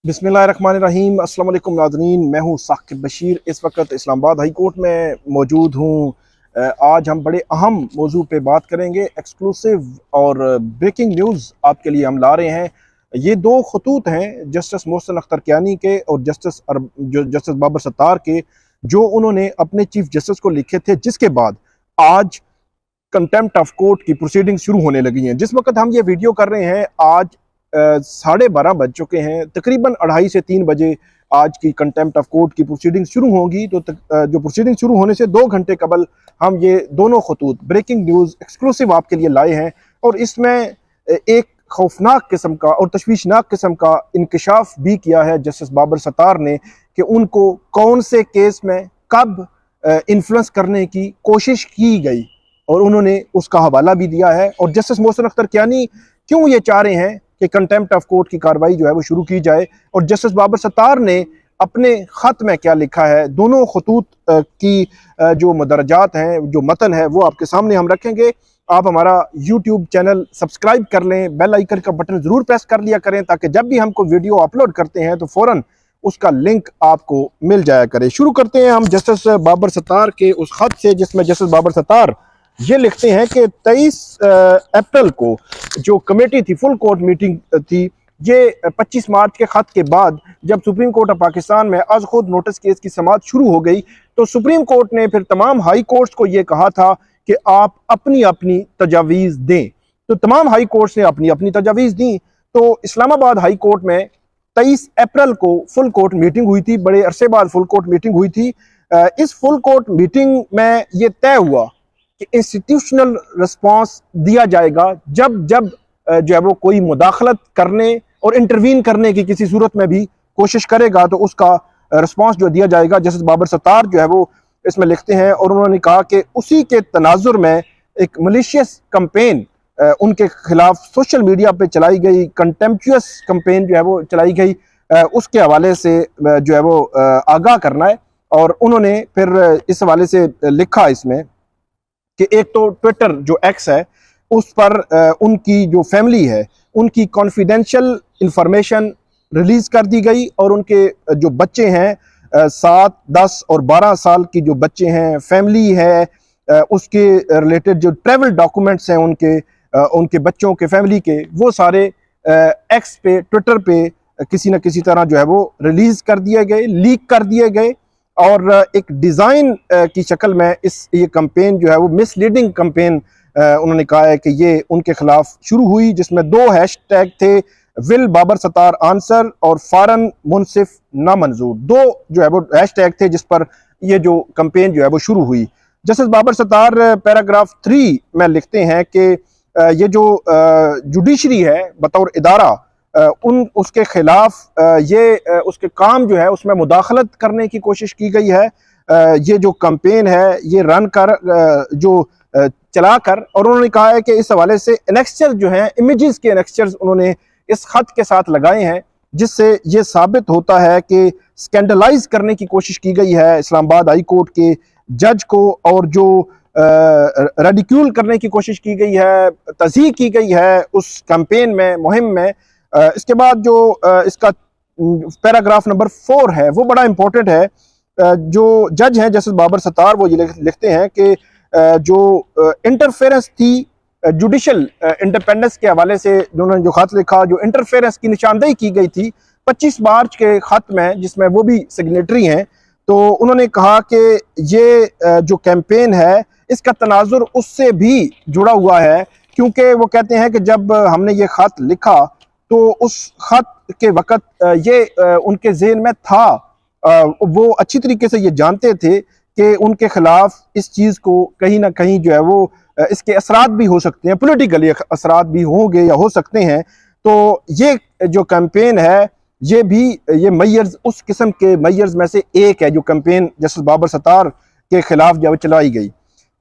बिस्मिल्लाहिर्रहमानिर्रहीम। अस्सलाम वालेकुम नाज़रीन, मैं हूँ साकिब बशीर। इस वक्त इस्लामाबाद हाई कोर्ट में मौजूद हूँ। आज हम बड़े अहम मौजू पे बात करेंगे। एक्सक्लूसिव और ब्रेकिंग न्यूज़ आपके लिए हम ला रहे हैं। ये दो खतूत हैं जस्टिस मोहसिन अख्तर कियानी के और जस्टिस बाबर सत्तार के, जो उन्होंने अपने चीफ जस्टिस को लिखे थे, जिसके बाद आज कंटेम्प्ट ऑफ कोर्ट की प्रोसीडिंग शुरू होने लगी हैं। जिस वक्त हम ये वीडियो कर रहे हैं आज 12:30 बज चुके हैं। तकरीबन 2:30 से 3 बजे आज की कंटेम्प्ट ऑफ कोर्ट की प्रोसीडिंग शुरू होगी। तो जो प्रोसीडिंग शुरू होने से 2 घंटे कबल हम ये दोनों खतूत ब्रेकिंग न्यूज़ एक्सक्लूसिव आपके लिए लाए हैं। और इसमें एक खौफनाक किस्म का और तशवीशनाक किस्म का इंकशाफ भी किया है जस्टिस बाबर सत्तार ने कि उनको कौन से केस में कब इन्फ्लुएंस करने की कोशिश की गई, और उन्होंने उसका हवाला भी दिया है। और जस्टिस मोहसिन अख्तर कियानी क्यों ये चाह रहे हैं कि कंटेम्प्ट ऑफ कोर्ट की कार्रवाई जो है वो शुरू की जाए, और जस्टिस बाबर सत्तार ने अपने ख़त में क्या लिखा है। दोनों खतूत की जो मदरजात हैं, जो मतन है, वो आपके सामने हम रखेंगे। आप हमारा यूट्यूब चैनल सब्सक्राइब कर लें, बेल आइकन का बटन ज़रूर प्रेस कर लिया करें, ताकि जब भी हमको वीडियो अपलोड करते हैं तो फ़ौरन उसका लिंक आपको मिल जाया करे। शुरू करते हैं हम जस्टिस बाबर सत्तार के उस ख़त से, जिसमें जस्टिस बाबर सत्तार ये लिखते हैं कि 23 अप्रैल को जो कमेटी थी, फुल कोर्ट मीटिंग थी, ये 25 मार्च के ख़त के बाद जब सुप्रीम कोर्ट ऑफ पाकिस्तान में आज खुद नोटिस केस की समाअत शुरू हो गई, तो सुप्रीम कोर्ट ने फिर तमाम हाई कोर्ट्स को ये कहा था कि आप अपनी अपनी तजावीज़ दें। तो तमाम हाई कोर्ट्स ने अपनी अपनी तजावीज़ दी। तो इस्लामाबाद हाई कोर्ट में 23 अप्रैल को फुल कोर्ट मीटिंग हुई थी। बड़े अरसे बाद फुल कोर्ट मीटिंग हुई थी। इस फुल कोर्ट मीटिंग में ये तय हुआ कि इंस्टीट्यूशनल रिस्पांस दिया जाएगा जब जब जो है वो कोई मुदाखलत करने और इंटरवीन करने की किसी सूरत में भी कोशिश करेगा, तो उसका रिस्पांस जो दिया जाएगा। जस्टिस बाबर सत्तार जो है वो इसमें लिखते हैं, और उन्होंने कहा कि उसी के तनाजुर में एक मलिशियस कंपेन उनके खिलाफ सोशल मीडिया पे चलाई गई, कंटेम्प्चुअस कंपेन जो है वो चलाई गई, उसके हवाले से जो है वो आगाह करना है। और उन्होंने फिर इस हवाले से लिखा इसमें कि एक तो ट्विटर जो एक्स है उस पर उनकी जो फैमिली है उनकी कॉन्फिडेंशियल इंफॉर्मेशन रिलीज कर दी गई, और उनके जो बच्चे हैं 7, 10 और 12 साल की जो बच्चे हैं, फैमिली है, उसके रिलेटेड जो ट्रैवल डॉक्यूमेंट्स हैं उनके बच्चों के फैमिली के, वो सारे एक्स पे, ट्विटर पे किसी न किसी तरह जो है वो रिलीज कर दिए गए, लीक कर दिए गए। और एक डिज़ाइन की शक्ल में ये कंपेन जो है वो मिसलीडिंग कंपेन उन्होंने कहा है कि ये उनके खिलाफ शुरू हुई, जिसमें 2 हैशटैग थे, विल बाबर सत्तार आंसर और फारन मुनसिफ नामंजूर। 2 जो है वो हैशटैग थे जिस पर ये जो कंपेन जो है वो शुरू हुई। जस्टिस बाबर सत्तार पैराग्राफ 3 में लिखते हैं कि ये जो जुडिशरी है बतौर इदारा, उसके खिलाफ ये उसके काम जो है उसमें मुदाखलत करने की कोशिश की गई है। ये जो कंपेन है ये रन कर जो चला कर, और उन्होंने कहा है कि इस हवाले से एनेक्स्चर जो हैं, इमेजेस के एनेक्स्चर्स उन्होंने इस खत के साथ लगाए हैं, जिससे ये साबित होता है कि स्कैंडलाइज करने की कोशिश की गई है इस्लामाबाद हाई कोर्ट के जज को, और जो रेडिक्यूल करने की कोशिश की गई है, तज़हीक की गई है उस कैंपेन में, मुहिम में। इसके बाद जो इसका पैराग्राफ नंबर 4 है वो बड़ा इंपॉर्टेंट है। जो जज हैं जस्टिस बाबर सत्तार, वो ये लिखते हैं कि जो इंटरफेरेंस थी जुडिशल इंडिपेंडेंस के हवाले से, उन्होंने जो खत लिखा, जो इंटरफेरेंस की निशानदेही की गई थी 25 मार्च के खत में, जिसमें वो भी सिग्नेटरी हैं, तो उन्होंने कहा कि ये जो कैंपेन है इसका तनाजुर उससे भी जुड़ा हुआ है, क्योंकि वो कहते हैं कि जब हमने ये खत लिखा तो उस खत के वक़्त ये उनके ज़हन में था, वो अच्छी तरीके से ये जानते थे कि उनके खिलाफ इस चीज़ को कहीं ना कहीं जो है वो इसके असरात भी हो सकते हैं, पॉलिटिकली असरात भी होंगे या हो सकते हैं। तो ये जो कैंपेन है ये मैयर्स, उस किस्म के मैयर्स में से एक है जो कैंपेन जस्टिस बाबर सत्तार के खिलाफ जब चलाई गई।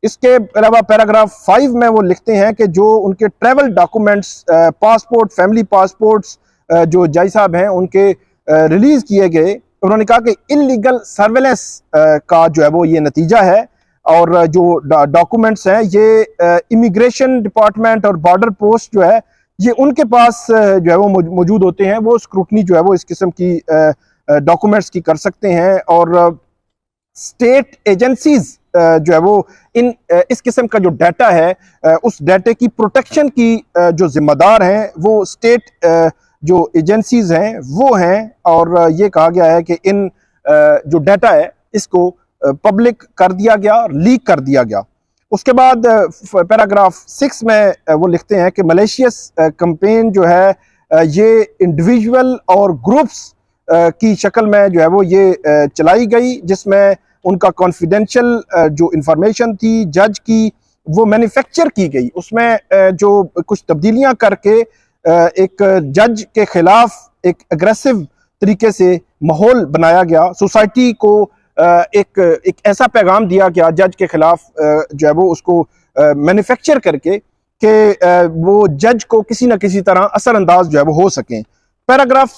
इसके अलावा पैराग्राफ 5 में वो लिखते हैं कि जो उनके travel documents, passport, family passports जो जज साहब हैं उनके रिलीज किए गए, उन्होंने कहा कि इलीगल सर्वेलेंस का जो है वो ये नतीजा है, और जो डॉक्यूमेंट्स हैं ये इमिग्रेशन डिपार्टमेंट और बॉर्डर पोस्ट जो है ये उनके पास जो है वो मौजूद होते हैं। वो स्क्रूटनी जो है वो इस किस्म की डॉक्यूमेंट्स की कर सकते हैं, और स्टेट एजेंसीज जो है वो इस किस्म का जो डाटा है उस डाटे की प्रोटेक्शन की जो जिम्मेदार हैं वो स्टेट जो एजेंसीज हैं वो हैं। और ये कहा गया है कि इन जो डाटा है इसको पब्लिक कर दिया गया और लीक कर दिया गया। उसके बाद पैराग्राफ 6 में वो लिखते हैं कि मलेशियस कैंपेन जो है ये इंडिविजुअल और ग्रुप्स की शक्ल में जो है वो ये चलाई गई, जिसमें उनका कॉन्फिडेंशियल जो इंफॉर्मेशन थी जज की वो मैन्युफैक्चर की गई। उसमें जो कुछ तब्दीलियां करके एक जज के खिलाफ एक अग्रेसिव तरीके से माहौल बनाया गया। सोसाइटी को एक ऐसा पैगाम दिया गया जज के खिलाफ जो है वो उसको मैन्युफैक्चर करके कि वो जज को किसी न किसी तरह असरअंदाज जो है वो हो सकें। पैराग्राफ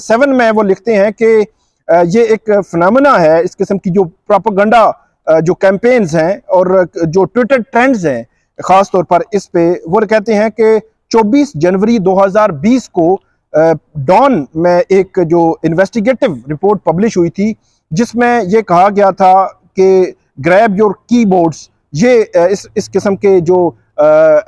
7 में वो लिखते हैं कि ये एक फिनोमेना है, इस किस्म की जो प्रोपेगेंडा जो कैंपेन्स हैं और जो ट्विटर ट्रेंड्स हैं ख़ास तौर पर इस पे, वो कहते हैं कि 24 जनवरी 2020 को डॉन में एक जो इन्वेस्टिगेटिव रिपोर्ट पब्लिश हुई थी जिसमें ये कहा गया था कि ग्रैब योर कीबोर्ड्स, ये इस किस्म के जो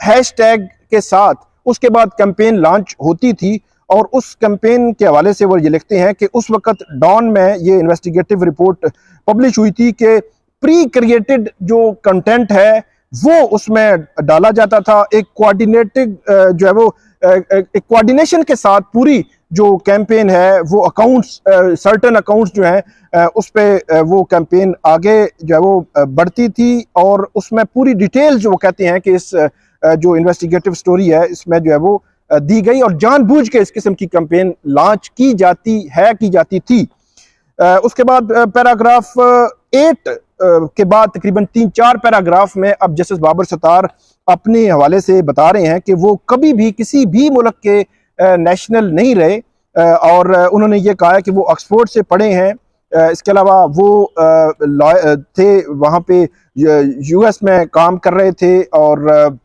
हैशटैग के साथ उसके बाद कैंपेन लॉन्च होती थी। और उस कैंपेन के हवाले से वो ये लिखते हैं कि उस वक्त डॉन में ये इन्वेस्टिगेटिव रिपोर्ट पब्लिश हुई थी कि प्री क्रिएटेड जो कंटेंट है वो उसमें डाला जाता था। एक कोऑर्डिनेटेड जो है वो एक कोऑर्डिनेशन के साथ पूरी जो कैंपेन है वो अकाउंट्स सर्टेन अकाउंट्स जो हैं उस पे वो कैंपेन आगे जो है वो बढ़ती थी। और उसमें पूरी डिटेल जो वो कहते हैं कि इस जो इन्वेस्टिगेटिव स्टोरी है इसमें जो है वो दी गई और जानबूझ के इस किस्म की कैंपेन लॉन्च की जाती थी। उसके बाद पैराग्राफ 8 के बाद तकरीबन 3-4 पैराग्राफ में अब जस्टिस बाबर सत्तार अपने हवाले से बता रहे हैं कि वो कभी भी किसी भी मुल्क के नेशनल नहीं रहे, और उन्होंने ये कहा है कि वो ऑक्सफोर्ड से पढ़े हैं। इसके अलावा वो थे वहाँ पे यूएस में काम कर रहे थे और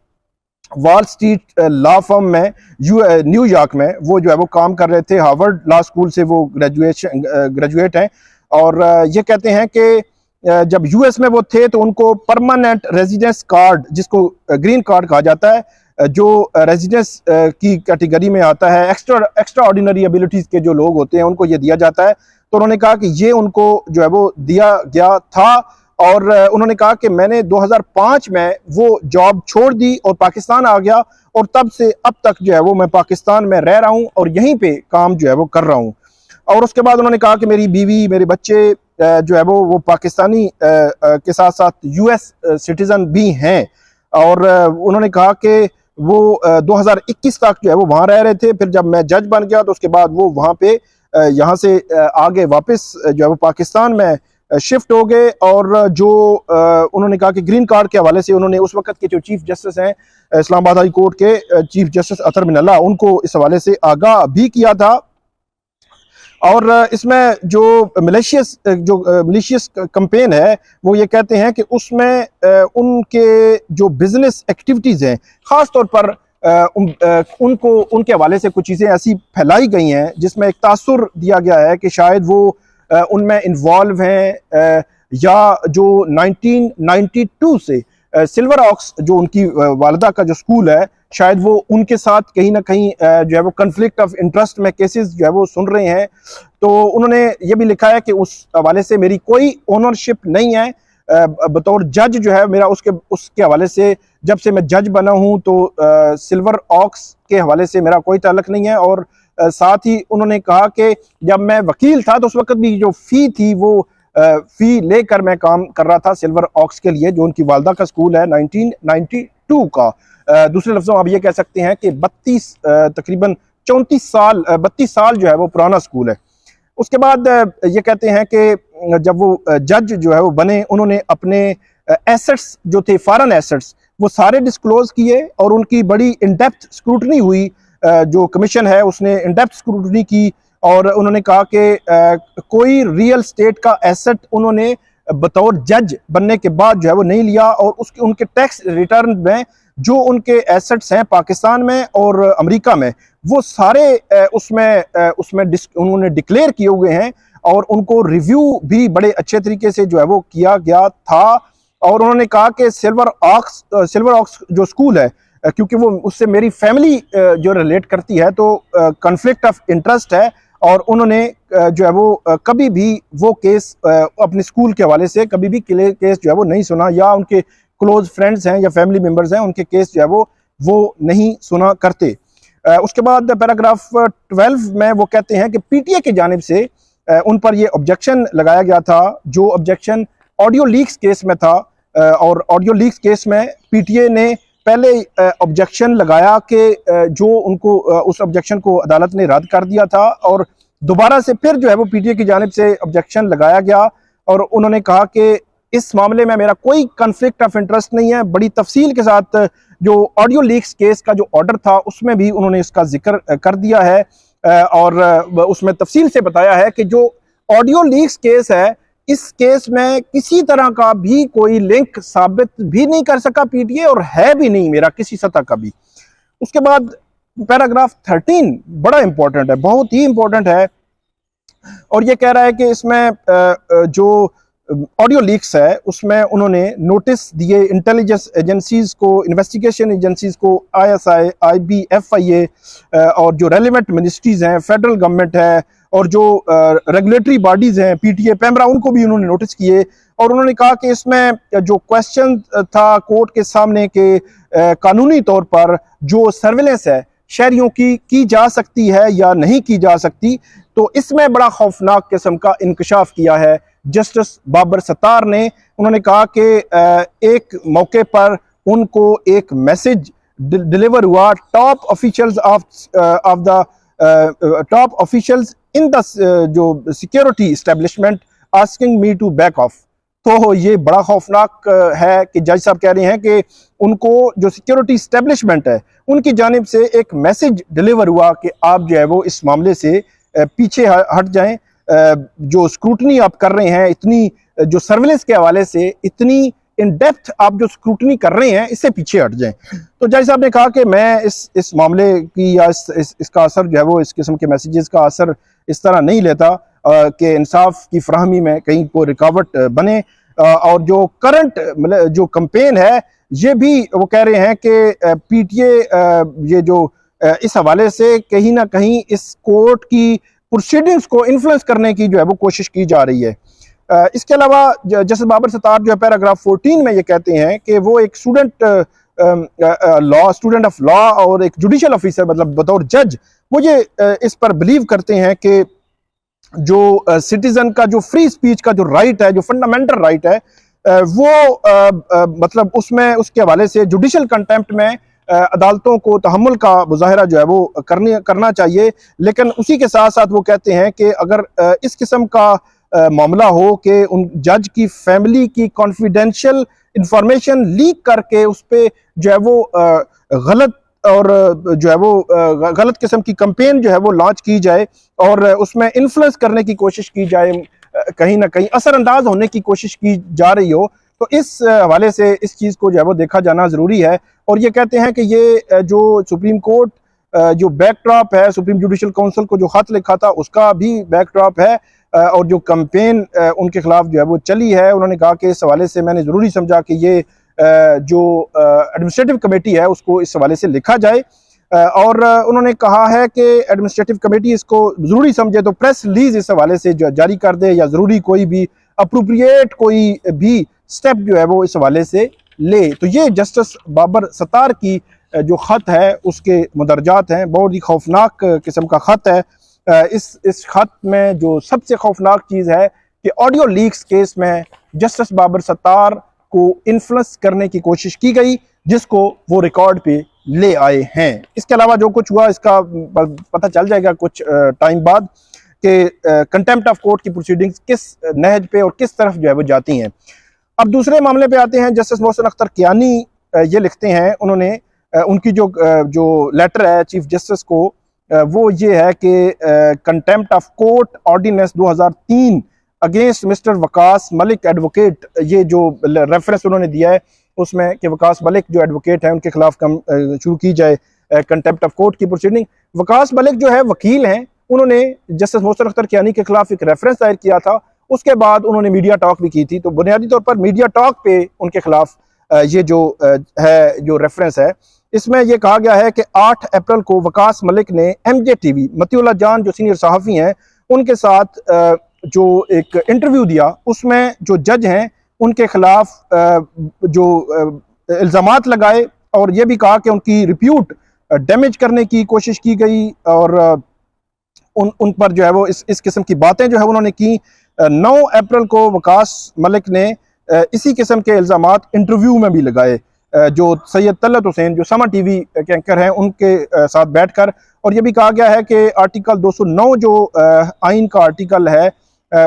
वॉल स्ट्रीट लॉ फर्म में न्यूयॉर्क में वो जो है वो काम कर रहे थे। हार्वर्ड लॉ स्कूल से वो ग्रेजुएट हैं और ये कहते हैं कि जब यूएस में वो थे तो उनको परमानेंट रेजिडेंस कार्ड, जिसको ग्रीन कार्ड कहा जाता है, जो रेजिडेंस की कैटेगरी में आता है, एक्स्ट्रा ऑर्डिनरी एबिलिटीज़ के जो लोग होते हैं उनको ये दिया जाता है। तो उन्होंने कहा कि ये उनको जो है वो दिया गया था और उन्होंने कहा कि मैंने 2005 में वो जॉब छोड़ दी और पाकिस्तान आ गया और तब से अब तक जो है वो मैं पाकिस्तान में रह रहा हूँ और यहीं पे काम जो है वो कर रहा हूँ। और उसके बाद उन्होंने कहा कि मेरी बीवी, मेरे बच्चे जो है वो पाकिस्तानी के साथ साथ यूएस सिटीज़न भी हैं। और उन्होंने कहा कि वो 2021 तक जो है वो वहाँ रह रहे थे। फिर जब मैं जज बन गया तो उसके बाद वो वहाँ पे यहाँ से आगे वापस जो है वो पाकिस्तान में शिफ्ट हो गए। और जो उन्होंने कहा कि ग्रीन कार्ड के हवाले से उन्होंने उस वक्त के जो चीफ जस्टिस हैं इस्लामाबाद हाई कोर्ट के चीफ जस्टिस अतर मिनल्ला, उनको इस हवाले से आगाह भी किया था। और इसमें जो मलेशियस कैंपेन है वो ये कहते हैं कि उसमें उनके जो बिजनेस एक्टिविटीज़ हैं ख़ास तौर पर उनको उनके हवाले से कुछ चीज़ें ऐसी फैलाई गई हैं जिसमें एक तासुर दिया गया है कि शायद वो उनमें इन्वॉल्व हैं या जो 1992 से सिल्वर ऑक्स जो उनकी वालिदा का जो स्कूल है शायद वो उनके साथ कहीं ना कहीं जो है वो कन्फ्लिक्ट ऑफ इंटरेस्ट में केसेस जो है वो सुन रहे हैं। तो उन्होंने ये भी लिखा है कि उस हवाले से मेरी कोई ओनरशिप नहीं है बतौर जज जो है मेरा उसके हवाले से जब से मैं जज बना हूँ तो सिल्वर ऑक्स के हवाले से मेरा कोई ताल्लुक नहीं है। और साथ ही उन्होंने कहा कि जब मैं वकील था तो उस वक्त भी जो फ़ी थी वो फ़ी लेकर मैं काम कर रहा था सिल्वर ऑक्स के लिए, जो उनकी वालदा का स्कूल है 1992 का। दूसरे लफ्ज़ों आप ये कह सकते हैं कि 32 साल जो है वो पुराना स्कूल है। उसके बाद ये कहते हैं कि जब वो जज जो है वो बने उन्होंने अपने एसेट्स जो थे फॉरेन एसेट्स वो सारे डिस्क्लोज किए और उनकी बड़ी इन डेप्थ स्क्रूटनी हुई। जो कमीशन है उसने इन डेप्थ स्क्रूटनी की और उन्होंने कहा कि कोई रियल स्टेट का एसेट उन्होंने बतौर जज बनने के बाद जो है वो नहीं लिया और उनके टैक्स रिटर्न में जो उनके एसेट्स हैं पाकिस्तान में और अमेरिका में, वो सारे उसमें उन्होंने डिक्लेयर किए हुए हैं और उनको रिव्यू भी बड़े अच्छे तरीके से जो है वो किया गया था। और उन्होंने कहा कि सिल्वर ऑक्स जो स्कूल है, क्योंकि वो उससे मेरी फैमिली जो रिलेट करती है, तो कॉन्फ्लिक्ट ऑफ इंटरेस्ट है, और उन्होंने जो है वो कभी भी वो केस अपने स्कूल के हवाले से कभी भी केस जो है वो नहीं सुना, या उनके क्लोज फ्रेंड्स हैं या फैमिली मेंबर्स हैं उनके केस जो है वो नहीं सुना करते। उसके बाद पैराग्राफ 12 में वो कहते हैं कि पीटीए की जानिब से उन पर ये ऑब्जेक्शन लगाया गया था, जो ऑब्जेक्शन ऑडियो लीक्स केस में था। और ऑडियो लीक्स केस में पीटीए ने पहले ऑब्जेक्शन लगाया कि जो उनको उस ऑब्जेक्शन को अदालत ने रद्द कर दिया था, और दोबारा से फिर जो है वो पीटीए की जानिब से ऑब्जेक्शन लगाया गया, और उन्होंने कहा कि इस मामले में मेरा कोई कॉन्फ्लिक्ट ऑफ इंटरेस्ट नहीं है। बड़ी तफसील के साथ जो ऑडियो लीक्स केस का जो ऑर्डर था उसमें भी उन्होंने इसका जिक्र कर दिया है, और उसमें तफसील से बताया है कि जो ऑडियो लीक्स केस है, इस केस में किसी तरह का भी कोई लिंक साबित भी नहीं कर सका पीटीए, और है भी नहीं मेरा किसी सतह का भी। उसके बाद पैराग्राफ 13 बड़ा इंपॉर्टेंट है, बहुत ही इंपॉर्टेंट है, और ये कह रहा है कि इसमें जो ऑडियो लीक्स है उसमें उन्होंने नोटिस दिए इंटेलिजेंस एजेंसीज को, इन्वेस्टिगेशन एजेंसीज को, आईएसआई, आईबी, और जो रेलिवेंट मिनिस्ट्रीज हैं, फेडरल गवर्नमेंट है, और जो रेगुलेटरी बॉडीज हैं, पीटीए, पैमरा, उनको भी उन्होंने नोटिस किए। और उन्होंने कहा कि इसमें जो क्वेश्चन था कोर्ट के सामने के कानूनी तौर पर जो सर्विलेंस है शहरियों की जा सकती है या नहीं की जा सकती, तो इसमें बड़ा खौफनाक किस्म का इंकशाफ किया है जस्टिस बाबर सत्तार ने। उन्होंने कहा कि एक मौके पर उनको एक मैसेज डिलीवर हुआ top officials top officials in the जो security establishment asking me to back off. तो ये बड़ा खौफनाक है कि जज साहब कह रहे हैं कि उनको जो सिक्योरिटी एस्टेब्लिशमेंट है उनकी जानिब से एक मैसेज डिलीवर हुआ कि आप जो है वो इस मामले से पीछे हट जाएं, जो स्क्रूटनी आप कर रहे हैं, इतनी जो सर्विलेंस के हवाले से इतनी इन डेप्थ आप जो स्क्रूटनी कर रहे हैं, इससे पीछे हट जाएं। तो जज साहब ने कहा कि मैं इस मामले की या इसका असर जो है वो, इस किस्म के मैसेजेस का असर इस तरह नहीं लेता कि इंसाफ की फराहमी में कहीं कोई रुकावट बने। और जो करंट मतलब जो कैंपेन है, ये भी वो कह रहे हैं कि पीटीए ये जो इस हवाले से कहीं ना कहीं इस कोर्ट की प्रोसीडिंग्स को इन्फ्लुएंस करने की जो है वो कोशिश की जा रही है। इसके अलावा जस्टिस बाबर सत्तार जो है पैराग्राफ 14 में ये कहते हैं कि वो एक स्टूडेंट ऑफ लॉ और एक जुडिशियल ऑफिसर, मतलब बतौर जज, वो ये इस पर बिलीव करते हैं कि जो सिटीजन का जो फ्री स्पीच का जो राइट है, जो फंडामेंटल राइट है, वो मतलब उसमें उसके हवाले से जुडिशियल कंटेम्प्ट में अदालतों को तहम्मुल का मुजाहरा जो है वो करना चाहिए। लेकिन उसी के साथ साथ वो कहते हैं कि अगर इस किस्म का मामला हो कि उन जज की फैमिली की कॉन्फिडेंशियल इंफॉर्मेशन लीक करके उस पर जो है वो गलत और जो है वो गलत किस्म की कैंपेन जो है वो लॉन्च की जाए और उसमें इन्फ्लुएंस करने की कोशिश की जाए, कहीं ना कहीं असरअंदाज होने की कोशिश की जा रही हो, तो इस हवाले से इस चीज़ को जो है वो देखा जाना ज़रूरी है। और ये कहते हैं कि ये जो सुप्रीम कोर्ट जो बैकड्रॉप है, सुप्रीम जुडिशल काउंसिल को जो खत लिखा था उसका भी बैकड्रॉप है, और जो कैंपेन उनके खिलाफ जो है वो चली है, उन्होंने कहा कि इस हवाले से मैंने ज़रूरी समझा कि ये जो एडमिनिस्ट्रेटिव कमेटी है उसको इस हवाले से लिखा जाए। और उन्होंने कहा है कि एडमिनिस्ट्रेटिव कमेटी इसको ज़रूरी समझे तो प्रेस रिलीज इस हवाले से जारी कर दे, या ज़रूरी कोई भी अप्रोप्रिएट कोई भी स्टेप जो है वो इस हवाले से ले। तो ये जस्टिस बाबर सत्तार की जो ख़त है उसके मुदरजात हैं, बहुत ही खौफनाक किस्म का ख़त है। इस ख़त में जो सबसे खौफनाक चीज़ है कि ऑडियो लीक्स केस में जस्टिस बाबर सत्तार को इन्फ्लुएंस करने की कोशिश की गई, जिसको वो रिकॉर्ड पे ले आए हैं। इसके अलावा जो कुछ हुआ इसका पता चल जाएगा कुछ टाइम बाद कि कंटेम्प्ट ऑफ कोर्ट की प्रोसीडिंग्स किस नहज पे और किस तरफ जो है वो जाती हैं। अब दूसरे मामले पे आते हैं। जस्टिस मोहसिन अख्तर कियानी ये लिखते हैं, उन्होंने उनकी जो लेटर है चीफ जस्टिस को, वो ये है कि contempt of court ordinance 2003 against mister Waqas Malik advocate, ये जो रेफरेंस उन्होंने दिया है, उसमें कि वकास मलिक जो एडवोकेट हैं उनके खिलाफ शुरू की जाए कंटेम्प्ट ऑफ कोर्ट की प्रोसीडिंग। वकास मलिक जो है वकील हैं, उन्होंने जस्टिस मोहसिन अख्तर कियानी के खिलाफ एक रेफरेंस दायर किया था, उसके बाद उन्होंने मीडिया टॉक भी की थी। तो बुनियादी तौर पर मीडिया टॉक पे उनके खिलाफ ये जो है जो रेफरेंस है, इसमें यह कहा गया है कि 8 अप्रैल को वकास मलिक ने MJ TV मतीउल्लाह जान जो सीनियर सहाफ़ी हैं उनके साथ जो एक इंटरव्यू दिया, उसमें जो जज हैं उनके खिलाफ जो इल्ज़ामात लगाए और ये भी कहा कि उनकी रिप्यूट डैमेज करने की कोशिश की गई और उन पर जो है वो इस किस्म की बातें जो है उन्होंने की। 9 अप्रैल को वकास मलिक ने इसी किस्म के इल्ज़ामात इंटरव्यू में भी लगाए जो सैयद तलत हुसैन जो समा TV के एंकर हैं उनके साथ बैठकर। और ये भी कहा गया है कि आर्टिकल 209 जो आइन का आर्टिकल है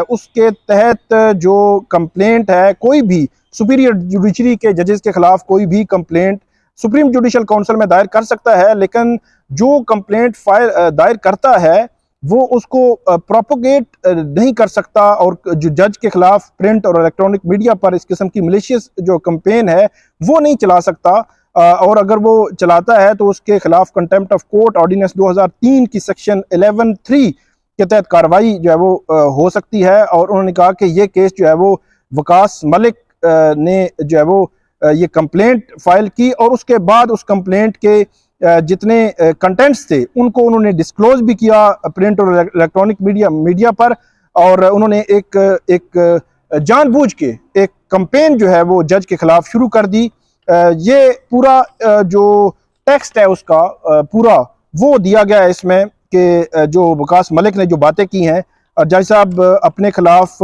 उसके तहत जो कंप्लेंट है, कोई भी सुपीरियर जुडिशरी के जजेस के खिलाफ कोई भी कंप्लेंट सुप्रीम जुडिशल काउंसिल में दायर कर सकता है, लेकिन जो कंप्लेंट दायर करता है वो उसको प्रोपोगेट नहीं कर सकता और जो जज के खिलाफ प्रिंट और इलेक्ट्रॉनिक मीडिया पर इस किस्म की मलिशियस जो कंपेन है वो नहीं चला सकता। और अगर वो चलाता है तो उसके खिलाफ कंटेम्प्ट ऑफ कोर्ट ऑर्डिनेंस 2003 की सेक्शन 11(3) के तहत कार्रवाई जो है वो हो सकती है। और उन्होंने कहा कि ये केस जो है वो वकास मलिक ने जो है वो ये कंप्लेंट फाइल की और उसके बाद उस कंप्लेंट के जितने कंटेंट्स थे उनको उन्होंने डिस्क्लोज भी किया प्रिंट और इलेक्ट्रॉनिक मीडिया पर। और उन्होंने एक जानबूझ के एक कंपेन जो है वो जज के खिलाफ शुरू कर दी। ये पूरा जो टेक्स्ट है उसका पूरा वो दिया गया है इसमें कि जो वकास मलिक ने जो बातें की हैं और जज साहब अपने खिलाफ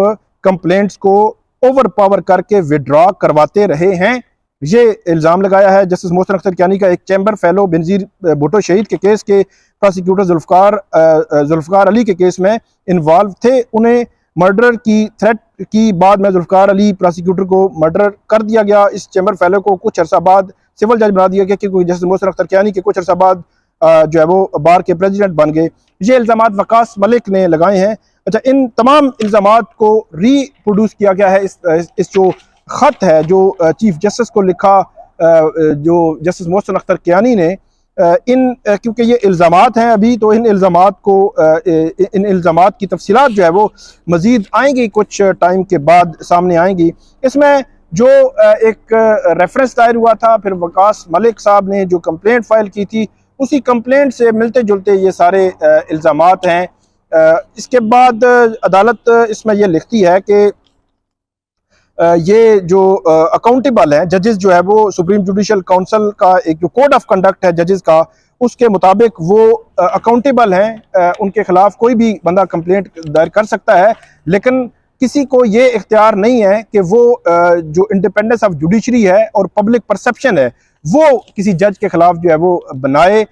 कंप्लेंट्स को ओवर पावर करके विड्रॉ करवाते रहे हैं, ये इल्ज़ाम लगाया है। जस्टिस मोहसिन अख्तर कियानी का एक चैम्बर फेलो बेनज़ीर भुट्टो शहीद के केस के प्रोसिक्यूटर जुल्फ़कार अली के केस में इन्वॉल्व थे। उन्हें मर्डर की थ्रेट की बाद में जुल्फ़कार अली प्रोसिक्यूटर को मर्डर कर दिया गया। इस चैम्बर फेलो को कुछ अर्सा बाद सिविल जज बना दिया गया क्योंकि जस्टिस मोहसिन अख्तर कियानी के कुछ अर्सा बाद जो है वो बार के प्रेसिडेंट बन गए। ये इल्ज़ामात वकास मलिक ने लगाए हैं। अच्छा, इन तमाम इल्ज़ामात को रीप्रोड्यूस किया गया है इस जो ख़त है जो चीफ जस्टिस को लिखा जो जस्टिस मोहसिन अख्तर कियानी ने। क्योंकि ये इल्ज़ामात हैं अभी, तो इन इल्ज़ामात की तफसीलात जो है वो मज़ीद आएंगी, कुछ टाइम के बाद सामने आएंगी। इसमें जो एक रेफरेंस दायर हुआ था, फिर वकास मलिक साहब ने जो कंप्लेंट फाइल की थी उसी कंप्लेंट से मिलते जुलते ये सारे इल्ज़ामात हैं। इसके बाद अदालत इसमें यह लिखती है कि ये जो अकाउंटेबल है जजेस जो है वो सुप्रीम जुडिशल काउंसिल का एक जो कोड ऑफ कंडक्ट है जजेस का, उसके मुताबिक वो अकाउंटेबल हैं। उनके खिलाफ कोई भी बंदा कंप्लेंट दायर कर सकता है, लेकिन किसी को ये इख्तियार नहीं है कि वो जो इंडिपेंडेंस ऑफ जुडिशरी है और पब्लिक परसेप्शन है वो किसी जज के खिलाफ जो है वो बनाए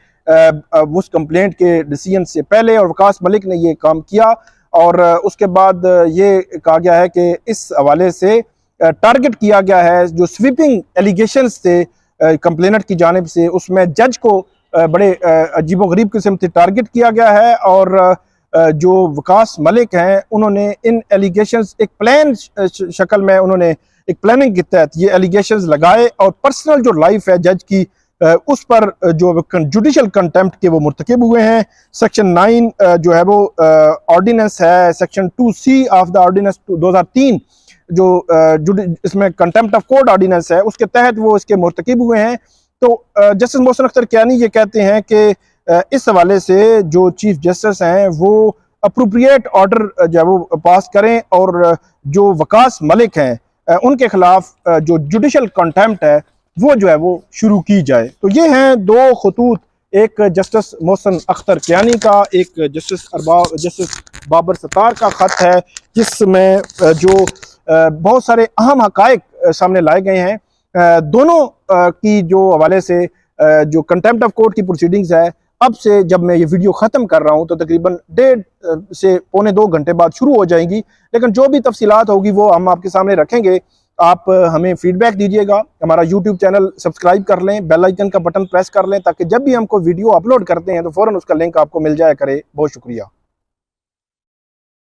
उस कंप्लेंट के डिसीजन से पहले। और वकास मलिक ने ये काम किया और उसके बाद ये कहा गया है कि इस हवाले से टारगेट किया गया है जो स्वीपिंग एलिगेशंस थे कंप्लेनेंट की जानिब से, उसमें जज को बड़े अजीबोगरीब किस्म से टारगेट किया गया है। और जो वकास मलिक हैं उन्होंने इन एलिगेशंस एक प्लान शक्ल में उन्होंने एक प्लानिंग के तहत ये एलिगेशंस लगाए और पर्सनल जो लाइफ है जज की उस पर जो जुडिशल कंटेम्प्ट के वो मुर्तकिब हुए हैं। सेक्शन 9 जो है वो ऑर्डिनेंस है, section 2C of the ordinance 2003 जो इसमें कंटेम्प्ट ऑफ कोर्ट ऑर्डिनेंस है उसके तहत वो इसके मुर्तकिब हुए हैं। तो जस्टिस मोहसिन अख्तर कियानी ये कहते हैं कि इस हवाले से जो चीफ जस्टिस हैं वो अप्रोप्रिएट ऑर्डर जो है वो पास करें और जो वकास मलिक हैं उनके खिलाफ जो जुडिशल कंटेम्प्ट है वो जो है वो शुरू की जाए। तो ये हैं दो खतूत, एक जस्टिस मोहसिन अख्तर कियानी का, एक जस्टिस बाबर सत्तार का ख़त है जिसमें जो बहुत सारे अहम हक़ाइक़ सामने लाए गए हैं। दोनों की जो हवाले से जो कंटेम्प्ट ऑफ कोर्ट की प्रोसीडिंग्स है अब से जब मैं ये वीडियो ख़त्म कर रहा हूँ तो तकरीबन 1.5 से पौने 2 घंटे बाद शुरू हो जाएंगी, लेकिन जो भी तफसीलात होगी वो हम आपके सामने रखेंगे। आप हमें फीडबैक दीजिएगा, हमारा यूट्यूब चैनल सब्सक्राइब कर लें, बेल आइकन का बटन प्रेस कर लें ताकि जब भी हम कोई वीडियो अपलोड करते हैं तो फ़ौरन उसका लिंक आपको मिल जाया करे। बहुत शुक्रिया।